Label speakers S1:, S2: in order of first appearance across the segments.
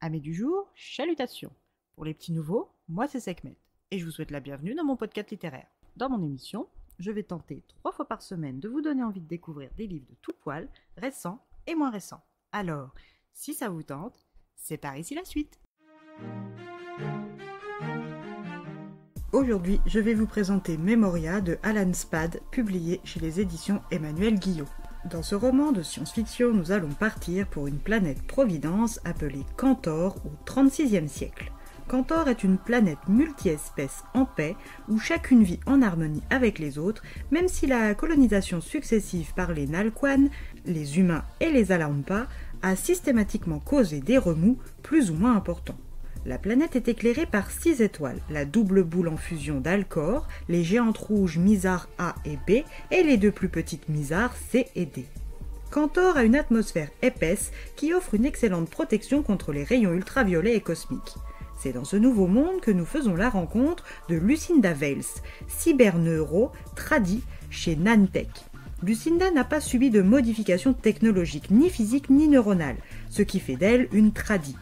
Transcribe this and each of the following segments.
S1: Amis du jour, chalutations. Pour les petits nouveaux, moi c'est Sekhmet et je vous souhaite la bienvenue dans mon podcast littéraire. Dans mon émission, je vais tenter 3 fois par semaine de vous donner envie de découvrir des livres de tout poil, récents et moins récents. Alors, si ça vous tente, c'est par ici la suite. Aujourd'hui, je vais vous présenter Memoria de Alan Spade, publié chez les éditions Emmanuel Guillot. Dans ce roman de science-fiction, nous allons partir pour une planète Providence appelée Cantor au XXXIe siècle. Cantor est une planète multi-espèces en paix, où chacune vit en harmonie avec les autres, même si la colonisation successive par les Nalquan, les humains et les Alampa a systématiquement causé des remous plus ou moins importants. La planète est éclairée par 6 étoiles, la double boule en fusion d'Alcor, les géantes rouges Mizar A et B, et les 2 plus petites Mizar C et D. Cantor a une atmosphère épaisse qui offre une excellente protection contre les rayons ultraviolets et cosmiques. C'est dans ce nouveau monde que nous faisons la rencontre de Lucinda Vales, cyberneuro tradie chez Nantech. Lucinda n'a pas subi de modifications technologiques, ni physiques ni neuronales, ce qui fait d'elle une tradie.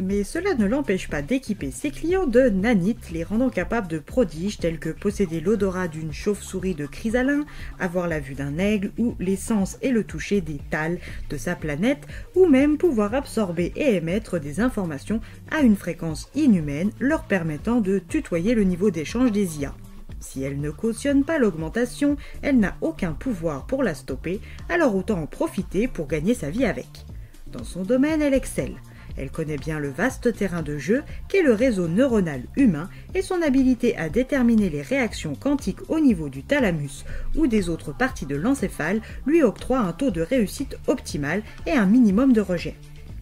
S1: Mais cela ne l'empêche pas d'équiper ses clients de nanites, les rendant capables de prodiges tels que posséder l'odorat d'une chauve-souris de chrysalin, avoir la vue d'un aigle ou l'essence et le toucher des tals de sa planète, ou même pouvoir absorber et émettre des informations à une fréquence inhumaine, leur permettant de tutoyer le niveau d'échange des IA. Si elle ne cautionne pas l'augmentation, elle n'a aucun pouvoir pour la stopper, alors autant en profiter pour gagner sa vie avec. Dans son domaine, elle excelle. Elle connaît bien le vaste terrain de jeu qu'est le réseau neuronal humain et son habilité à déterminer les réactions quantiques au niveau du thalamus ou des autres parties de l'encéphale lui octroie un taux de réussite optimal et un minimum de rejet.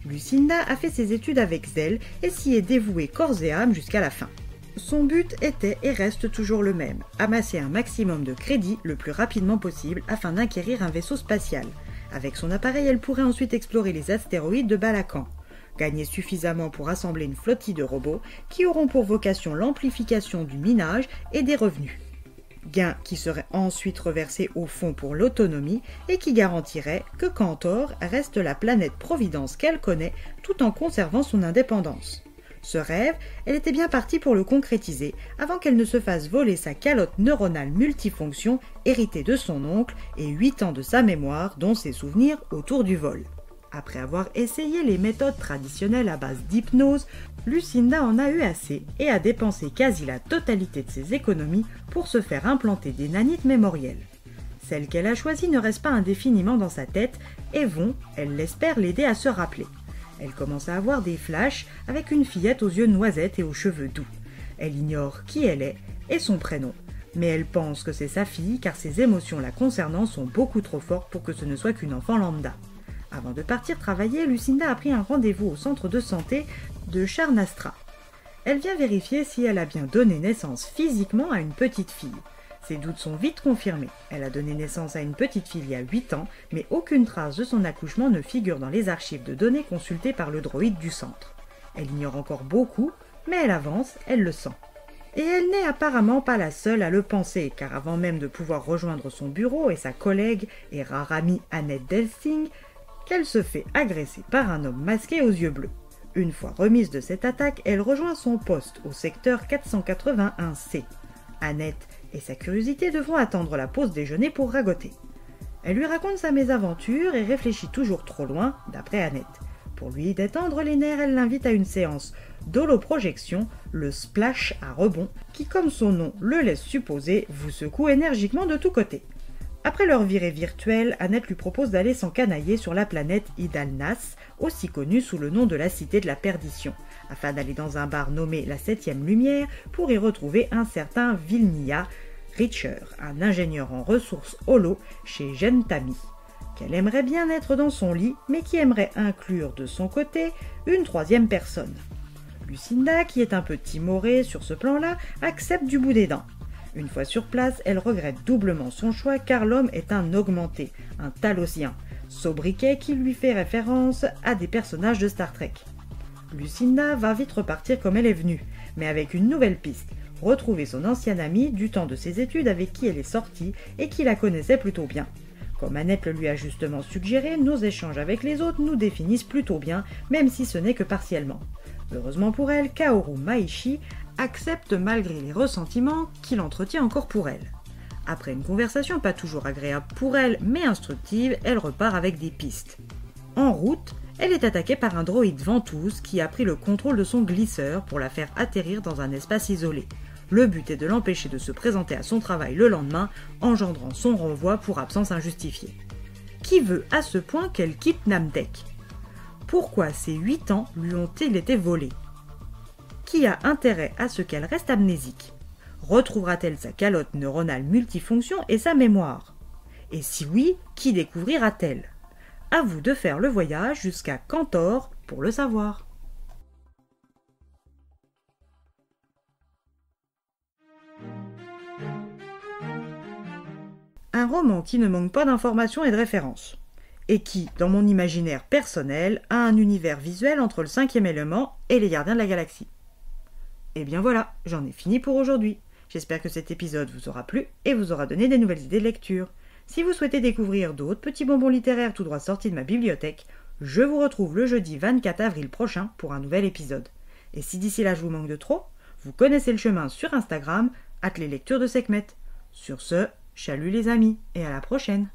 S1: Lucinda a fait ses études avec zèle et s'y est dévouée corps et âme jusqu'à la fin. Son but était et reste toujours le même, amasser un maximum de crédits le plus rapidement possible afin d'acquérir un vaisseau spatial. Avec son appareil, elle pourrait ensuite explorer les astéroïdes de Balakan. Gagner suffisamment pour assembler une flottille de robots qui auront pour vocation l'amplification du minage et des revenus. Gains qui seraient ensuite reversés au fonds pour l'autonomie et qui garantiraient que Cantor reste la planète Providence qu'elle connaît tout en conservant son indépendance. Ce rêve, elle était bien partie pour le concrétiser avant qu'elle ne se fasse voler sa calotte neuronale multifonction héritée de son oncle et 8 ans de sa mémoire dont ses souvenirs autour du vol. Après avoir essayé les méthodes traditionnelles à base d'hypnose, Lucinda en a eu assez et a dépensé quasi la totalité de ses économies pour se faire implanter des nanites mémorielles. Celles qu'elle a choisies ne restent pas indéfiniment dans sa tête et vont, elle l'espère, l'aider à se rappeler. Elle commence à avoir des flashs avec une fillette aux yeux noisettes et aux cheveux doux. Elle ignore qui elle est et son prénom, mais elle pense que c'est sa fille car ses émotions la concernant sont beaucoup trop fortes pour que ce ne soit qu'une enfant lambda. Avant de partir travailler, Lucinda a pris un rendez-vous au centre de santé de Charnastra. Elle vient vérifier si elle a bien donné naissance physiquement à une petite fille. Ses doutes sont vite confirmés. Elle a donné naissance à une petite fille il y a 8 ans, mais aucune trace de son accouchement ne figure dans les archives de données consultées par le droïde du centre. Elle ignore encore beaucoup, mais elle avance, elle le sent. Et elle n'est apparemment pas la seule à le penser, car avant même de pouvoir rejoindre son bureau et sa collègue et rare amie Annette Delsing, qu'elle se fait agresser par un homme masqué aux yeux bleus. Une fois remise de cette attaque, elle rejoint son poste au secteur 481C. Annette et sa curiosité devront attendre la pause déjeuner pour ragoter. Elle lui raconte sa mésaventure et réfléchit toujours trop loin, d'après Annette. Pour lui détendre les nerfs, elle l'invite à une séance d'holoprojection, le splash à rebond, qui comme son nom le laisse supposer, vous secoue énergiquement de tous côtés. Après leur virée virtuelle, Annette lui propose d'aller s'encanailler sur la planète Idalnas, aussi connue sous le nom de la Cité de la Perdition, afin d'aller dans un bar nommé la 7e Lumière pour y retrouver un certain Vilnia Richer, un ingénieur en ressources holo chez Gentami, qu'elle aimerait bien être dans son lit, mais qui aimerait inclure de son côté une 3e personne. Lucinda, qui est un peu timorée sur ce plan-là, accepte du bout des dents. Une fois sur place, elle regrette doublement son choix car l'homme est un augmenté, un talosien, sobriquet qui lui fait référence à des personnages de Star Trek. Lucinda va vite repartir comme elle est venue, mais avec une nouvelle piste, retrouver son ancienne amie du temps de ses études avec qui elle est sortie et qui la connaissait plutôt bien. Comme Annette le lui a justement suggéré, nos échanges avec les autres nous définissent plutôt bien, même si ce n'est que partiellement. Heureusement pour elle, Kaoru Maishi accepte malgré les ressentiments qu'il entretient encore pour elle. Après une conversation pas toujours agréable pour elle, mais instructive, elle repart avec des pistes. En route, elle est attaquée par un droïde ventouse qui a pris le contrôle de son glisseur pour la faire atterrir dans un espace isolé. Le but est de l'empêcher de se présenter à son travail le lendemain, engendrant son renvoi pour absence injustifiée. Qui veut à ce point qu'elle quitte Namtek? Pourquoi ces 8 ans lui ont-ils été volés? Qui a intérêt à ce qu'elle reste amnésique? Retrouvera-t-elle sa calotte neuronale multifonction et sa mémoire? Et si oui, qui découvrira-t-elle? À vous de faire le voyage jusqu'à Cantor pour le savoir. Un roman qui ne manque pas d'informations et de références, et qui, dans mon imaginaire personnel, a un univers visuel entre le 5e élément et les Gardiens de la Galaxie. Et bien voilà, j'en ai fini pour aujourd'hui. J'espère que cet épisode vous aura plu et vous aura donné des nouvelles idées de lecture. Si vous souhaitez découvrir d'autres petits bonbons littéraires tout droit sortis de ma bibliothèque, je vous retrouve le jeudi 24 avril prochain pour un nouvel épisode. Et si d'ici là je vous manque de trop, vous connaissez le chemin sur Instagram, @leslectures de Sekhmet. Sur ce, chalut les amis, et à la prochaine!